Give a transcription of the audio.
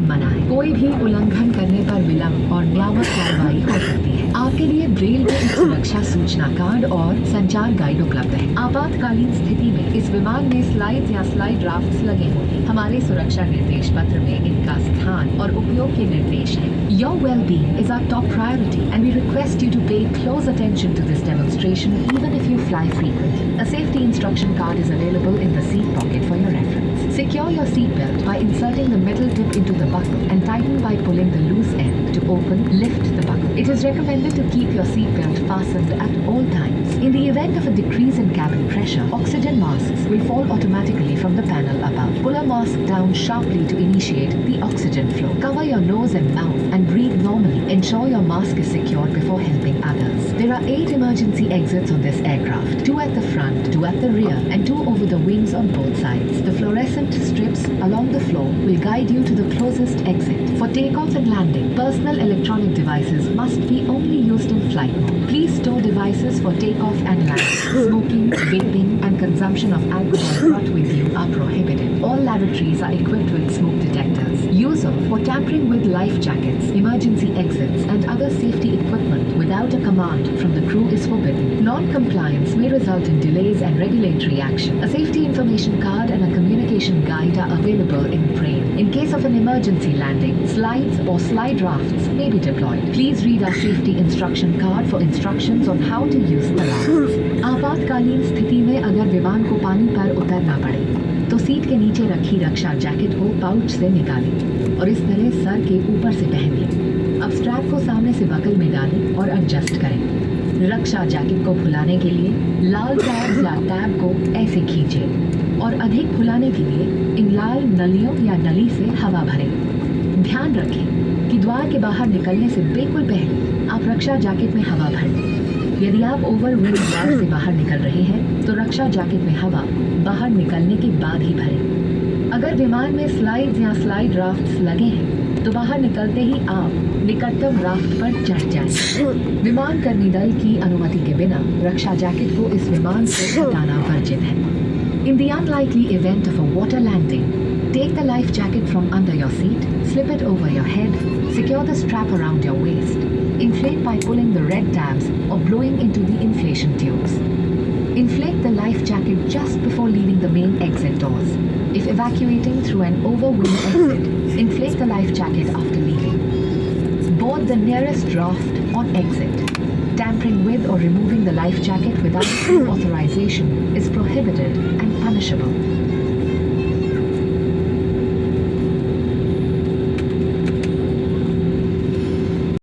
मना है। कोई भी उल्लंघन करने पर विलंब और न्यायिक कार्रवाई हो सकती है। आपके लिए ब्रेल में एक सुरक्षा सूचना कार्ड और संचार गाइड उपलब्ध है। आपातकालीन स्थिति में इस विमान में स्लाइड्स या स्लाइड ड्राफ्ट्स लगे होंगे। हमारे सुरक्षा निर्देश पत्र में इनका स्थान और उपयोग के निर्देश हैं। Your well-being is our top priority and we request you to pay close attention to this demonstration even if you fly frequently. A safety instruction card is available in the seat pocket for your reference. Secure your seat belt by inserting the metal tip into the buckle and tighten by pulling the loose end. To open, lift the buckle. It is recommended to keep your seat belt fastened at all times. In the event of a decrease in cabin pressure, oxygen masks will fall automatically from the panel above. Pull a mask down sharply to initiate the oxygen flow. Cover your nose and mouth and breathe normally. Ensure your mask is secured before helping others. There are 8 emergency exits on this aircraft. 2 at the front, 2 at the rear, and 2 over the wings on both sides. The fluorescent strips along the floor will guide you to the closest exit. For takeoff and landing, personal electronic devices must be only used in flight mode. Please store devices for takeoff and landing. Smoking, vaping, and consumption of alcohol brought with you are prohibited. All lavatories are equipped with smoke detectors. Use of or tampering with life jackets, emergency exits, and other safety equipment without a command from the crew is forbidden. Non-compliance may result in delays and regulatory action. A safety information card and a communication guide are available in Braille. In case of an emergency landing, slides or slide rafts may be deployed. Please read our safety instruction card for instructions on how to use the rafts. आपातकालीन स्थिति में अगर विमान को पानी पर उतरना पड़े तो सीट के नीचे रखी रक्षा जैकेट को पाउच से निकालें और इस तरह सर के ऊपर से पहन लें। अब स्ट्रैप को सामने से बगल में डालें और एडजस्ट करें। रक्षा जैकेट को फुलाने के लिए लाल टैब या टैब को ऐसे खींचें और अधिक फुलाने के लिए इन लाल नलियों या नली से हवा भरें। ध्यान रखें कि द्वार के बाहर निकलने से बिल्कुल पहले आप रक्षा जैकेट में हवा भर लें। यदि आप ओवर विंग द्वार से बाहर निकल रहे हैं तो रक्षा जैकेट में हवा बाहर निकलने के बाद ही भरें। अगर विमान में स्लाइड्स या स्लाइड राफ्ट्स लगे हैं तो बाहर निकलते ही आप निकटतम राफ्ट पर चढ़ जाएं। विमान कर्मी दल की अनुमति के बिना रक्षा जैकेट को इस विमान से हटाना वर्जित है। In the unlikely event of a water landing, take the life jacket from under your seat, slip it over your head, secure the strap around your waist, inflate by pulling the red tabs or blowing into the inflation tubes. Inflate the life jacket just before leaving the main exit doors. If evacuating through an overwing exit, inflate the life jacket after leaving. Board the nearest draft on exit. Tampering with or removing the life jacket without authorization is prohibited and punishable.